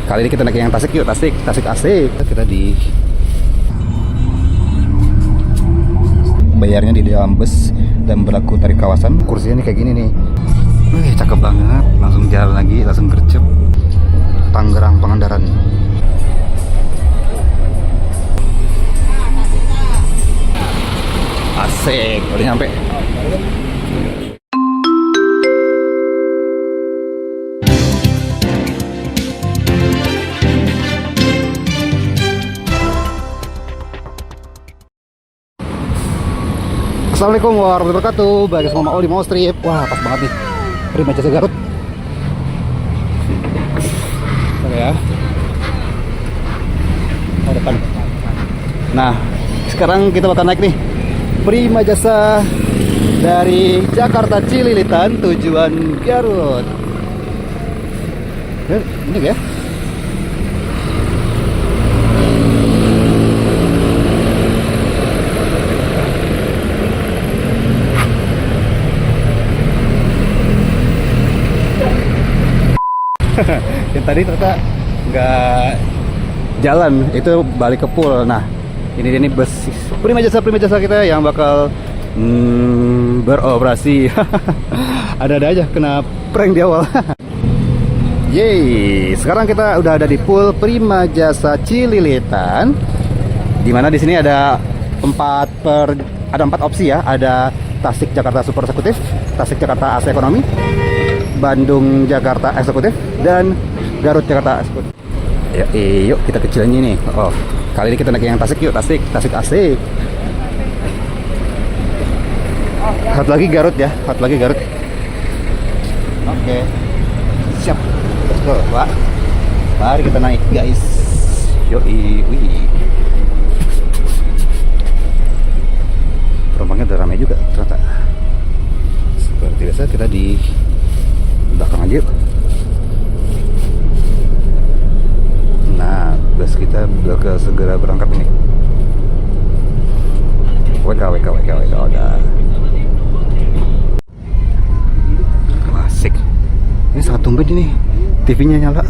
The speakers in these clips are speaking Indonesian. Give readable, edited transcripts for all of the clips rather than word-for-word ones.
Kali ini kita naik yang Tasik yuk, Tasik asik. Kita di bayarnya di dalam bus dan berlaku tarif kawasan. Kursinya nih kayak gini nih. Wih, cakep banget. Langsung jalan lagi, langsung gercep. Tangerang Pangandaran. Asik, udah nyampe. Assalamualaikum warahmatullahi wabarakatuh. Bagi semua mau di mau strip. Wah, pas banget nih. Prima Jasa Garut. Oke ya. Oh, depan. Nah, sekarang kita bakal naik nih Prima Jasa dari Jakarta Cililitan tujuan Garut. Ini ya. Yang tadi ternyata nggak jalan, itu balik ke pool. Nah, ini bus Prima Jasa kita yang bakal beroperasi. Ada aja kena prank di awal. Yeay, sekarang kita udah ada di pool Prima Jasa Cililitan. Dimana di sini ada empat opsi ya. Ada Tasik Jakarta Super Eksekutif, Tasik Jakarta AC Ekonomi, Bandung Jakarta Eksekutif, dan Garut Jakarta Eksekutif. Yuk kita ke Cilenyi nih. Oh, kali ini kita naik yang Tasik yuk, Tasik asik. Satu lagi Garut ya, satu lagi Garut. Oke, siap. Let's go, Pak. Mari kita naik guys. Wih. Penumpangnya udah ramai juga ternyata. Seperti biasa kita di belakang aja yuk. Nah, bus kita bakal segera berangkat ini. WK udah. Asik. Ini sangat tumben ini. TV-nya nyala.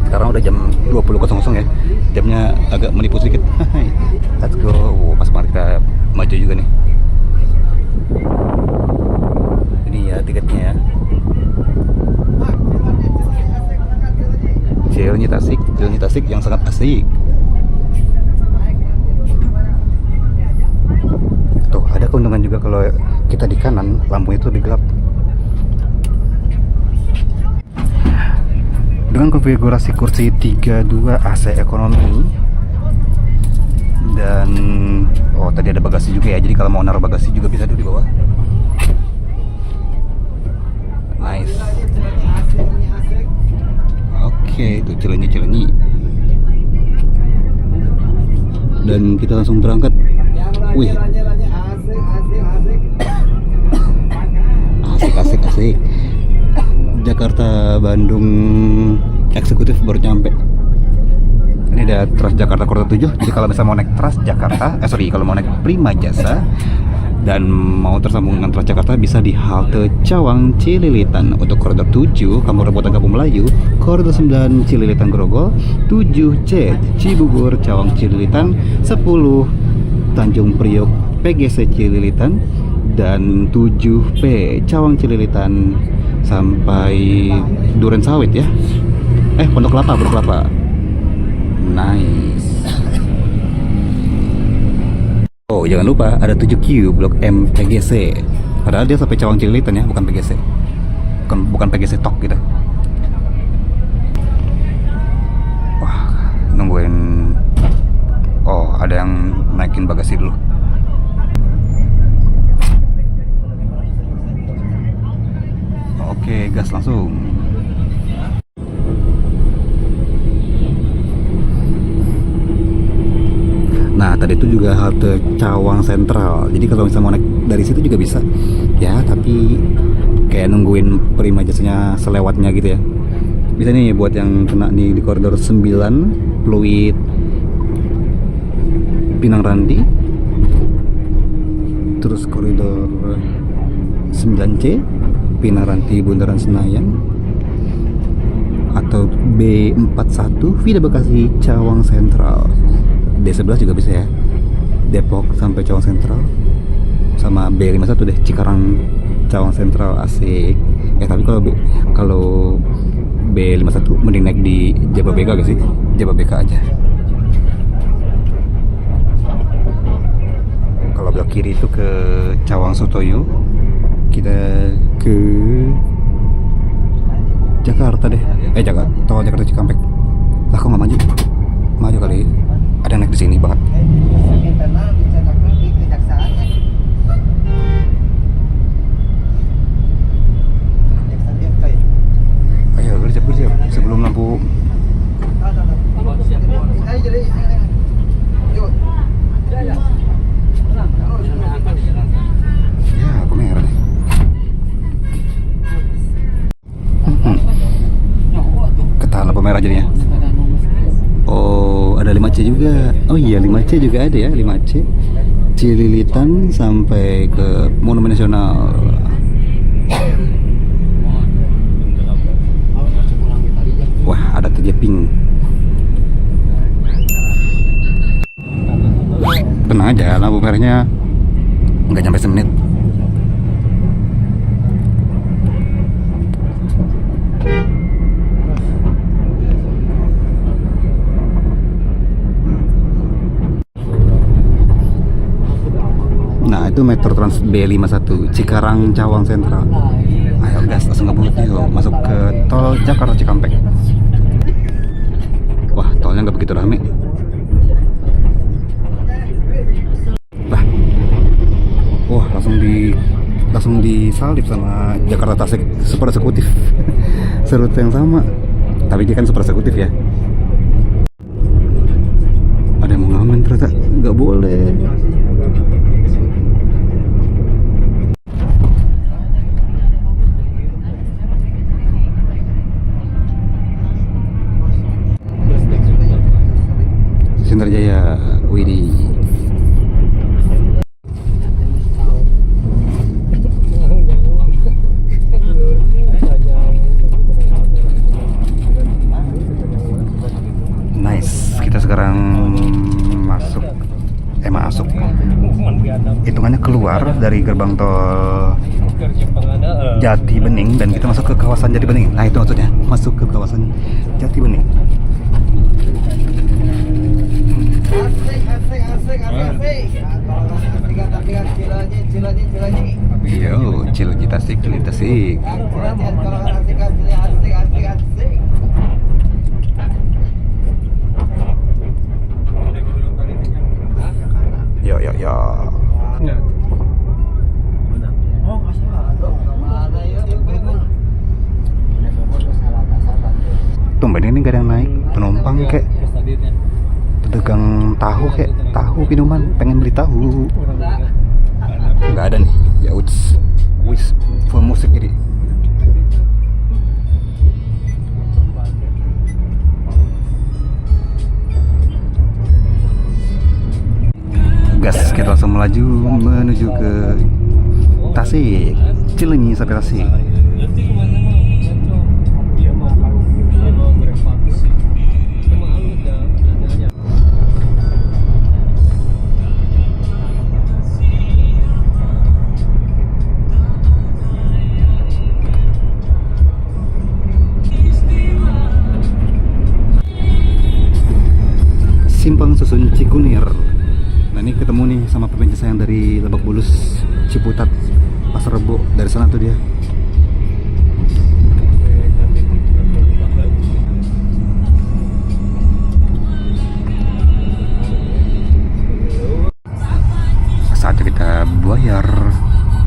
Sekarang udah jam 20.00 ya. Jamnya agak menipu sedikit. Let's go. Pas banget kita maju juga nih. Ini ya tiketnya ya. Cilenyi Tasik yang sangat asik. Tuh, ada keuntungan juga kalau kita di kanan, lampunya itu digelap. Dengan konfigurasi kursi 32 AC ekonomi. Dan tadi ada bagasi juga ya. Jadi kalau mau naruh bagasi juga bisa tuh di bawah. Nice. Oke, itu Cilenyi. Dan kita langsung berangkat. Wih. Asik. Jakarta Bandung Eksekutif baru nyampe. Ini ada Transjakarta Koridor 7. Jadi kalau misalnya mau naik kalau mau naik Prima Jasa dan mau tersambung dengan Transjakarta bisa di halte Cawang Cililitan. Untuk koridor 7 kamu Rebotan Kampung Melayu, koridor 9 Cililitan Grogol, 7C Cibubur Cawang Cililitan, 10 Tanjung Priok PGC Cililitan, dan 7P Cawang Cililitan sampai Duren Sawit ya. Pondok Kelapa. Nice. Oh, jangan lupa ada 7Q Blok M PGC. Padahal dia sampai Cawang Cililitan ya, bukan PGC. Bukan PGC Tok gitu. Wah, nungguin. Oh, ada yang naikin bagasi dulu. Oke, gas langsung. Nah, tadi itu juga halte Cawang Sentral. Jadi kalau misalnya mau naik dari situ juga bisa. Ya, tapi kayak nungguin Prima Jasanya selewatnya gitu ya. Bisa nih buat yang kena nih di koridor 9 Pluit Pinang Ranti. Terus koridor 9C Pinang Ranti Bundaran Senayan. Atau atau B41 Vida Bekasi Cawang Sentral. D11 juga bisa ya, Depok sampai Cawang Sentral. Sama B51 deh, Cikarang Cawang Sentral, asik. Tapi kalau B51 mending naik di Jababeka gak sih? Jababeka aja. Kalau belok kiri itu ke Cawang Sutoyo, kita ke Jakarta deh. Tol Jakarta Cikampek. Lah kok nggak maju? Maju kali. Ada yang naik di sini banget. Ayo bersiap sebelum lampu. Ya, aku merah deh. Ketahan lampu merah jadinya. Oh, ada 5C juga. Oh iya, 5C juga ada ya, 5C. Cililitan sampai ke Monumen Nasional. Wah, ada Tejeping. Tenang aja, lampu merahnya nggak nyampe semenit. Nah, itu Metro Trans B51 Cikarang Cawang Sentral. Ayo gas, langsung ngebut yuk, masuk ke tol Jakarta Cikampek. Wah, tolnya nggak begitu rame. Lah, wah langsung disalip sama Jakarta Tasik super eksekutif. Serut yang sama, tapi dia kan super eksekutif ya. Ada yang mau ngamen ternyata, nggak boleh. Sinarjaya, Widih. Nice, kita sekarang masuk. Hitungannya keluar dari gerbang tol Jati Bening dan kita masuk ke kawasan Jati Bening. Nah, itu maksudnya, masuk ke kawasan Jati Bening. Yo, Cileunyi Tasik. Yo. Tumben ini gak ada yang naik penumpang kek. Pedagang tahu minuman, pengen beli tahu. Nggak ada nih. Ya wis full musik jadi. Gas, kita langsung melaju menuju ke Tasik, Cileunyi sampai Tasik. Simpang Susun Cikunir. Nah, ini ketemu nih sama pemain jasa yang dari Lebak Bulus, Ciputat, Pasar Rebo. Dari sana tuh dia. Saatnya kita bayar.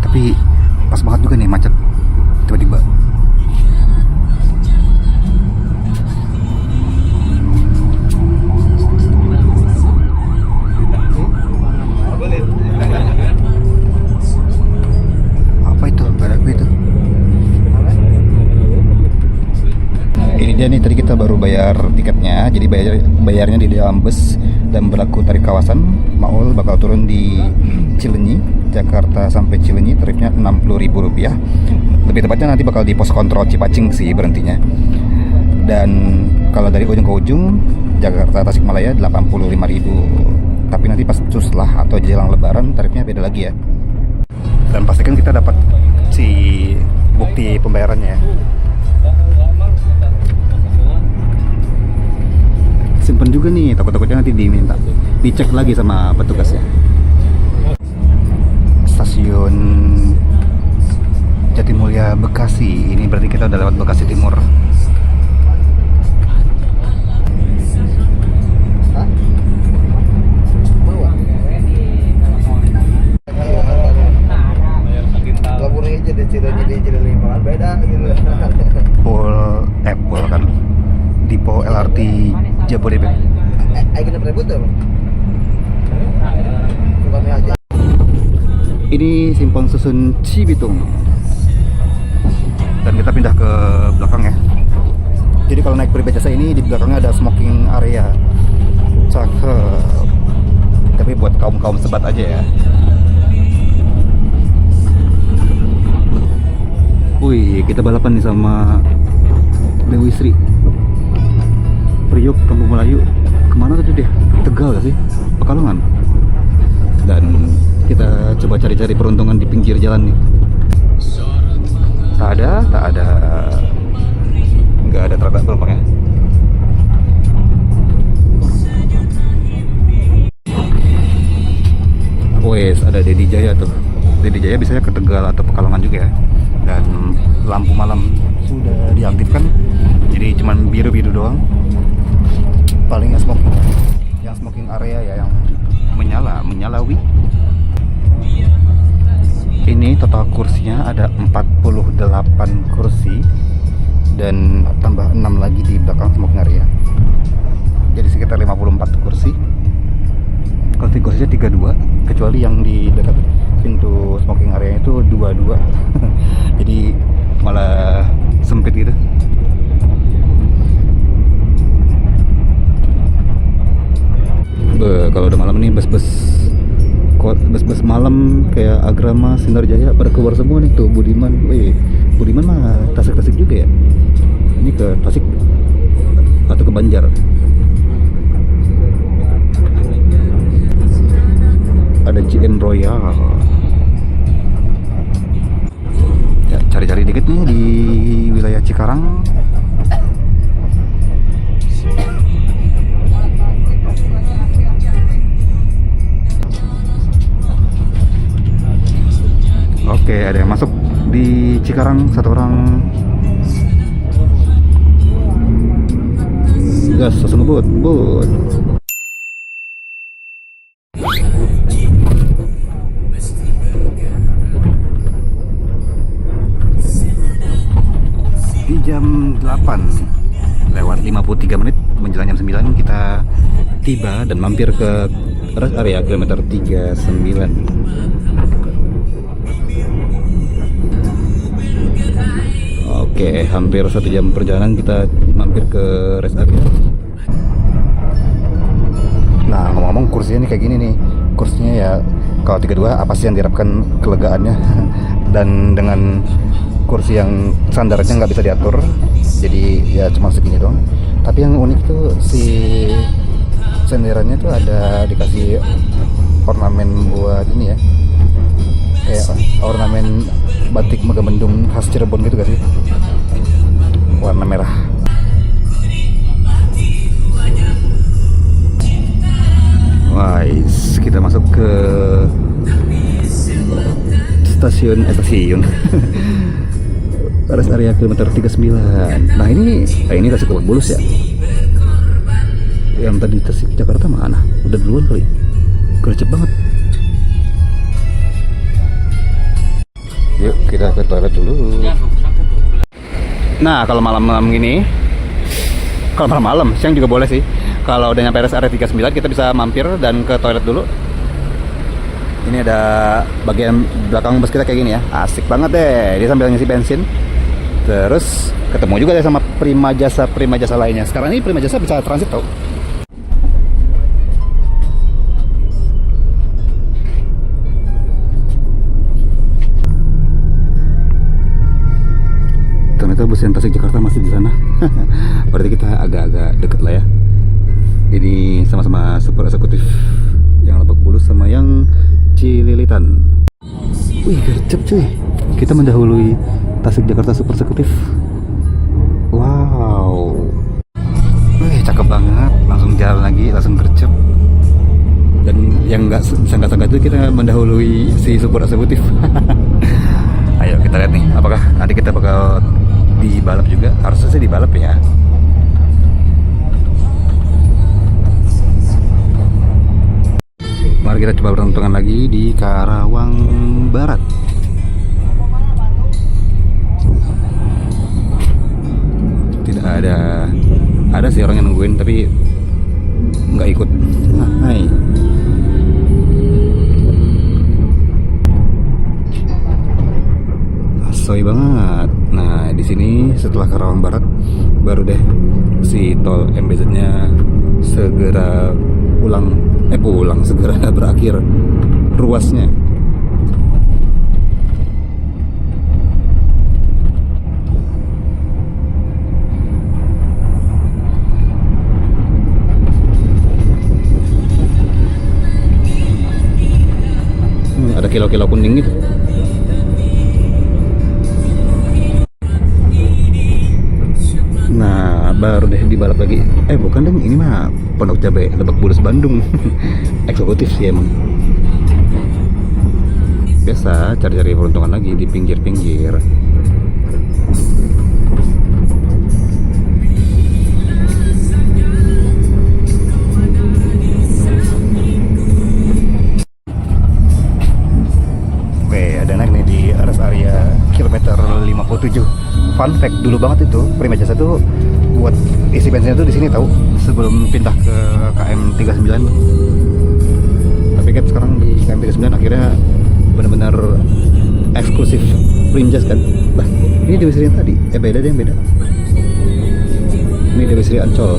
Tapi pas banget juga nih, macet tiba-tiba. Dia nih tadi kita baru bayar tiketnya, jadi bayarnya di dalam bus dan berlaku tarif kawasan. Maul bakal turun di Cileunyi, Jakarta sampai Cileunyi, tarifnya Rp60.000. Lebih tepatnya nanti bakal di pos kontrol Cipacing sih berhentinya. Dan kalau dari ujung ke ujung Jakarta Tasikmalaya 85.000. Tapi nanti pas Cuslah atau jelang Lebaran tarifnya beda lagi ya. Dan pastikan kita dapat si bukti pembayarannya ya. Simpen juga nih, takut-takutnya nanti diminta dicek lagi sama petugasnya. Stasiun Jatimulya Bekasi. Ini berarti kita udah lewat Bekasi Timur. Pol kan Dipo LRT Jabodebek. Ini Simpang Susun Cibitung. Dan kita pindah ke belakang ya. Jadi kalau naik Pribajasa ini di belakangnya ada smoking area. Cakep. Tapi buat kaum-kaum sebat aja ya. Wih, kita balapan nih sama Dewi Sri. Priok Kampung Melayu. Kemana tadi dia? Tegal gak sih? Pekalongan. Dan kita coba cari-cari peruntungan di pinggir jalan nih. Tak ada. Nggak ada terdapat penumpangnya. Wes, ada Dedi Jaya tuh. Dedi Jaya biasanya ke Tegal atau Pekalongan juga ya. Dan lampu malam sudah diaktifkan, jadi cuman biru-biru doang. Paling yang smoking area ya yang menyalawi. Ini total kursinya ada 48 kursi dan tambah 6 lagi di belakang smoking area. Jadi sekitar 54 kursi. Kursinya 32, kecuali yang di dekat pintu smoking area itu 22. Jadi malah sempit gitu. Kalau udah malam nih bus-bus malam kayak Agrama, Sinarjaya pada keluar semua nih tuh. Budiman mah Tasik juga ya. Ini ke Tasik atau ke Banjar. Ada GM Royal. Ya, cari-cari dikit nih di wilayah Cikarang. Oke, ada yang masuk di Cikarang, satu orang. Gas, langsung ngebut, but. Di jam 8 lewat 53 menit menjelang jam 9 kita tiba dan mampir ke rest area kilometer 39. Oke, hampir 1 jam perjalanan kita mampir ke rest area. Nah, ngomong-ngomong kursinya nih kayak gini nih. Kursinya ya kalau 32 apa sih yang diharapkan kelegaannya. Dan dengan kursi yang standarnya nggak bisa diatur, jadi ya cuma segini doang. Tapi yang unik tuh si senderannya tuh ada dikasih ornamen buat ini ya, kayak ornamen batik Megamendung khas Cirebon gitu gak sih, warna merah. Wais, kita masuk ke stasiun rest area kilometer 39. Nah ini Tasik Lebak Bulus ya. Yang tadi Tasik Jakarta mana? Udah duluan kali. Gercep banget. Yuk kita ke toilet dulu. Nah kalau malam-malam gini, kalau malam-malam siang juga boleh sih. Kalau udah nyampe rest area 39 kita bisa mampir dan ke toilet dulu. Ini ada bagian belakang bus kita kayak gini ya. Asik banget deh. Dia sambil ngisi bensin. Terus ketemu juga deh sama prima jasa lainnya. Sekarang ini prima jasa bisa transit tau. Ternyata bus yang Tasik Jakarta masih di sana. Berarti kita agak-agak deket lah ya. Ini sama-sama super eksekutif, yang Lebak Bulus sama yang Cililitan. Wih, gercep cuy. Kita mendahului Tasik Jakarta super eksekutif. Wow. Wih, cakep banget. Langsung jalan lagi, langsung gercep. Dan yang nggak sangka-sangka itu kita mendahului si super eksekutif. Ayo kita lihat nih, apakah nanti kita bakal dibalap juga? Harusnya sih dibalap ya. Mari kita coba peruntungan lagi di Karawang Barat. Tidak ada sih orang yang nungguin tapi nggak ikut. Hai. Soy banget. Nah, di sini setelah Karawang Barat baru deh si tol MBZ-nya segera segera berakhir ruasnya. Ada kilau-kilau kuning gitu. Nah, baru deh dibalap lagi. Bukan dong, ini mah Pondok Cabe Lebak Bulus Bandung. Eksekutif sih emang. Biasa cari-cari peruntungan lagi di pinggir-pinggir. Oke, ada naik nih di rest area kilometer 57. Fun fact, dulu banget itu Prima Jasa tuh buat isi bensinnya tuh di sini tahu, sebelum pindah ke KM 39. Tapi kan sekarang di KM 39 akhirnya benar-benar eksklusif Primjas kan. Lah, ini Dewi Sri yang tadi. Beda deh, yang beda. Ini Dewi Sri Ancol.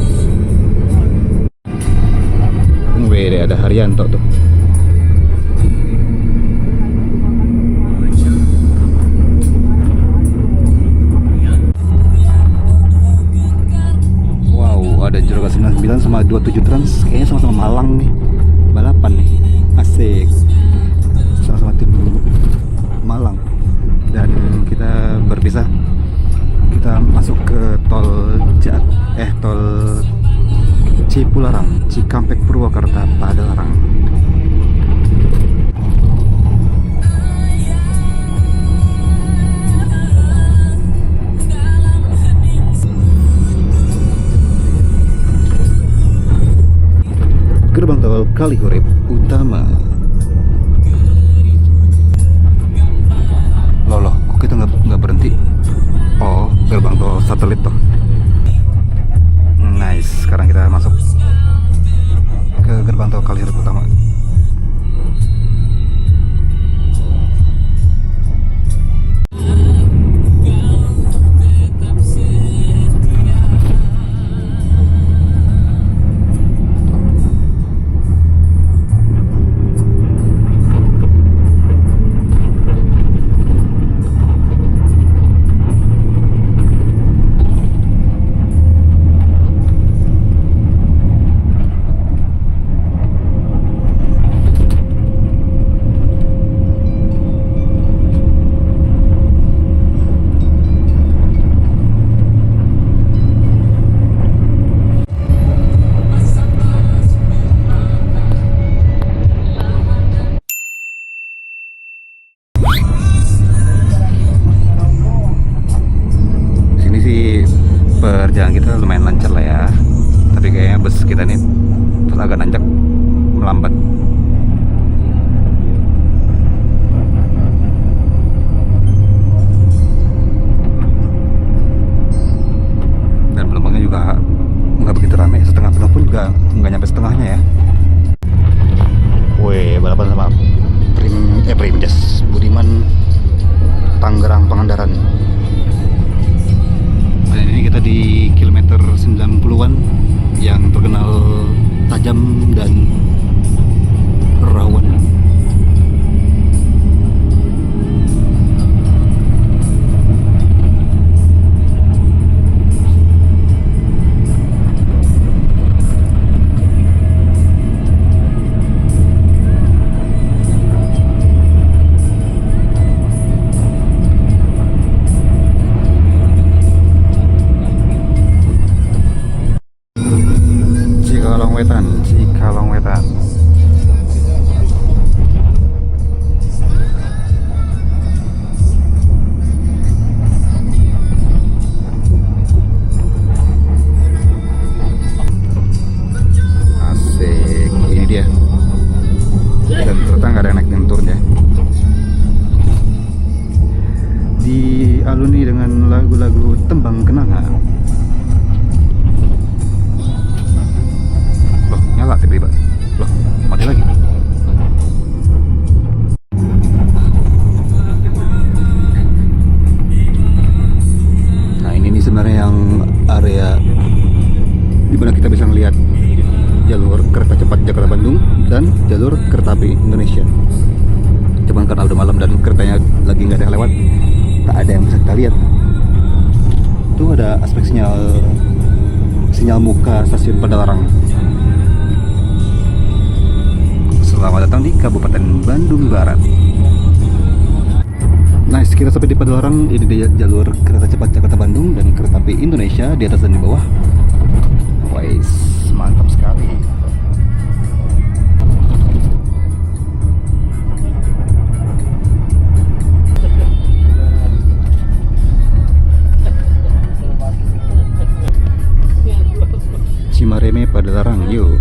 Beda, ada Haryanto tuh. Ada Juragan 99 sama 27 Trans, kayaknya sama-sama Malang nih, balapan nih, asik, sama-sama tim Malang. Dan kita berpisah, kita masuk ke tol Cipularang, Cikampek Purwakarta, Padalarang. Gerbang tol Kalihurip Utama. Loh, kok kita nggak berhenti? Oh, gerbang tol satelit tuh. Nice. Sekarang kita masuk ke gerbang tol Kalihurip Utama. Perjalanan kita lumayan lancar lah ya, tapi kayaknya bus kita nih agak nanjak, melambat. Dan penumpangnya juga nggak begitu ramai, setengah penuh pun juga nggak nyampe setengahnya ya. Wih, balapan sama Primjas Budiman Tangerang Pangandaran. Dan ini kita di kilometer 90-an yang terkenal tajam dan rawan. Cikalong Wetan, Cikalong Wetan. Asik, ini dia. Dan ternyata nggak ada yang naik dan turun ya. Dialuni dengan lagu-lagu tembang kenangan. Loh, nyala tiba-tiba. Loh, mati lagi. Nah, ini nih sebenarnya yang area dimana kita bisa melihat jalur kereta cepat Jakarta Bandung dan jalur kereta api Indonesia. Cuman karena udah malam dan keretanya lagi nggak ada yang lewat, tak ada yang bisa kita lihat. Itu ada aspek sinyal muka stasiun Padalarang. Selamat datang di Kabupaten Bandung Barat. Nice, kita sampai di Padalarang. Ini dia jalur kereta cepat Jakarta Bandung dan kereta api Indonesia di atas dan di bawah. Wais, mantap sekali. Cimareme Padalarang, yuk.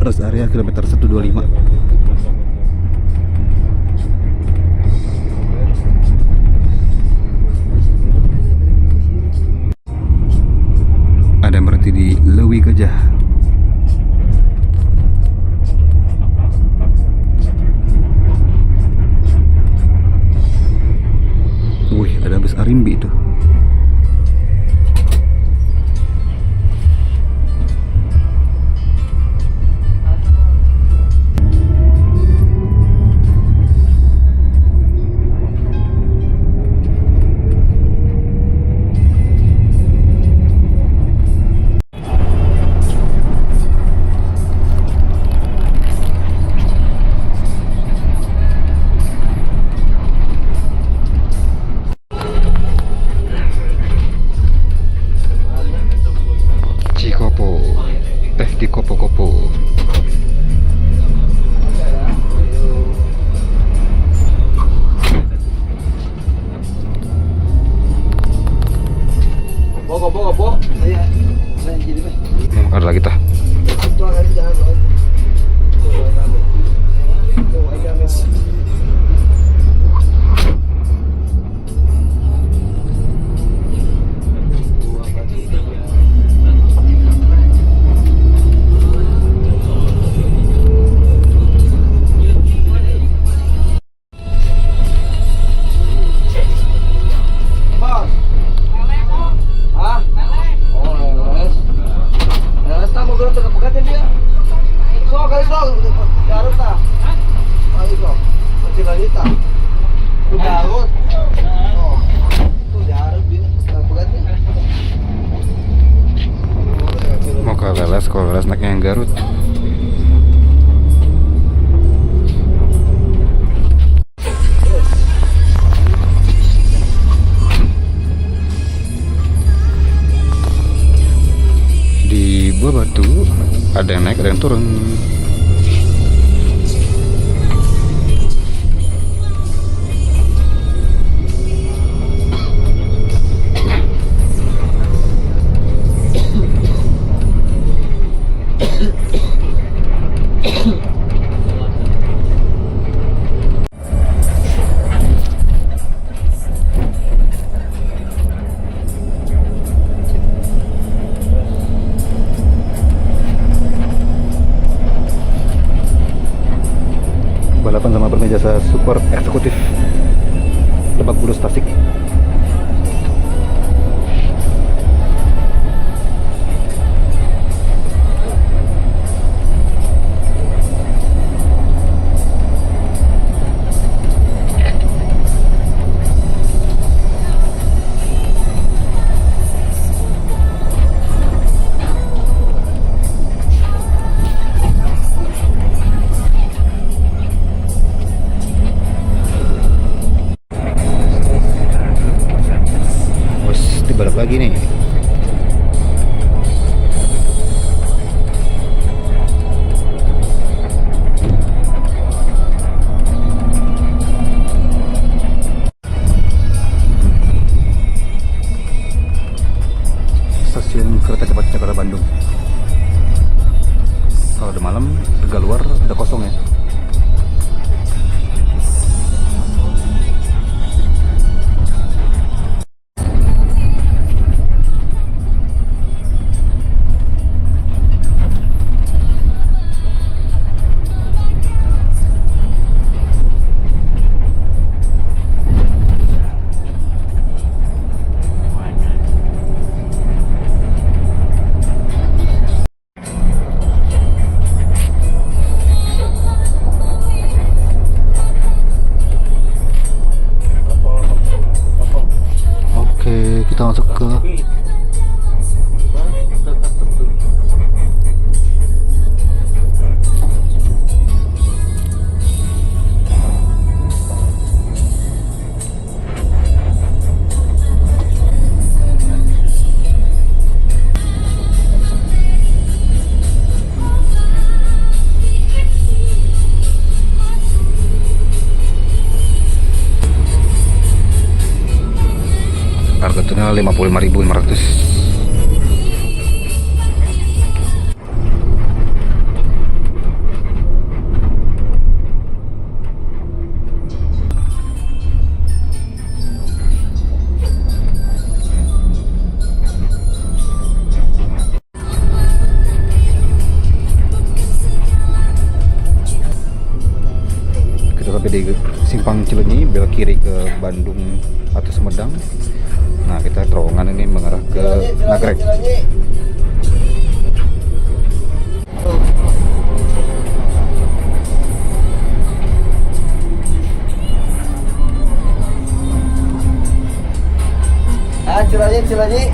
Rest area kilometer 125. Ada yang berhenti di Lewi Gajah. Wih, ada bus Arimbi itu. Di Kopo-Kopo. Ada lagi tah. Mau ke Leles, kalau Leles naiknya yang Garut. Di Buah Batu ada yang naik, ada yang turun. Balapan sama bermejasa support eksekutif Lebak Bulus Tasik. lagi nih. Stasiun kereta cepat Jakarta Bandung. Kalau udah malam, Tegaluar udah kosong ya. Oke, kita masuk ke harga tunai 55.500. Kita sampai di Simpang Cileunyi, belok kiri ke Bandung atau Sumedang. Nah, kita terowongan ini mengarah ke Nagrek. Cileunyi.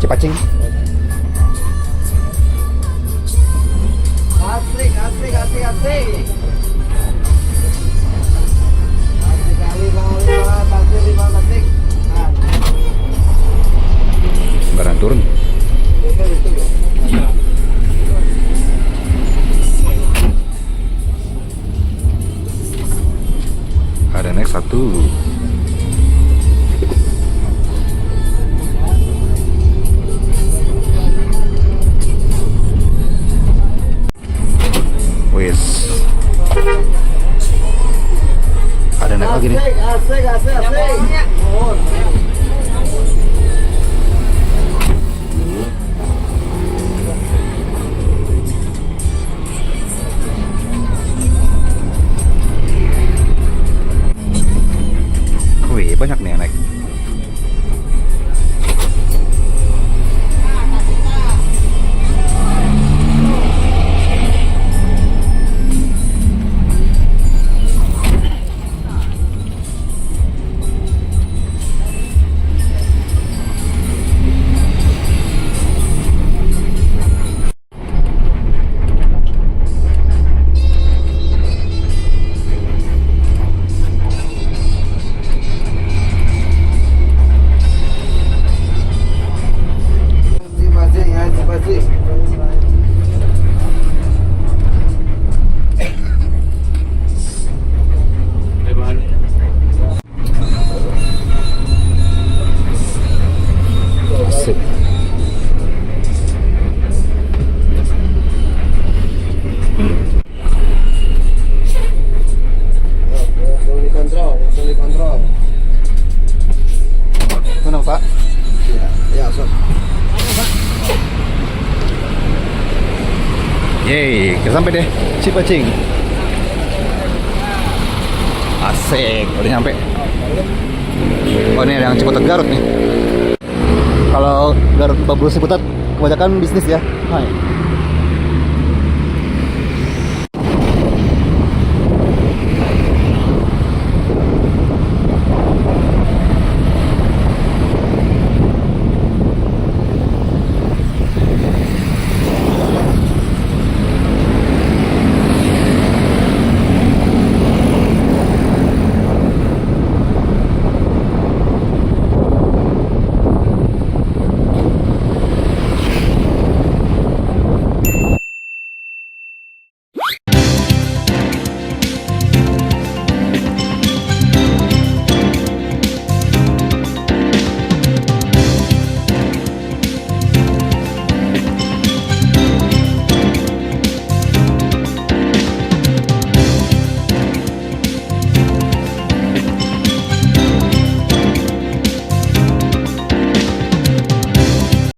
Cipacing. Asik. Barang turun. Ada naik satu. Wes. Ada naik lagi nih. Asik. Wih, banyak nih yang naik. Asik. Kontrol. Mana Pak? Ya, sob. Yeay, kita sampai deh Cipacing. Asik, udah nyampe. Oh, ini ada yang Ciputat Garut nih. Kalau Garut 40 Ciputat kebanyakan bisnis ya. Hai.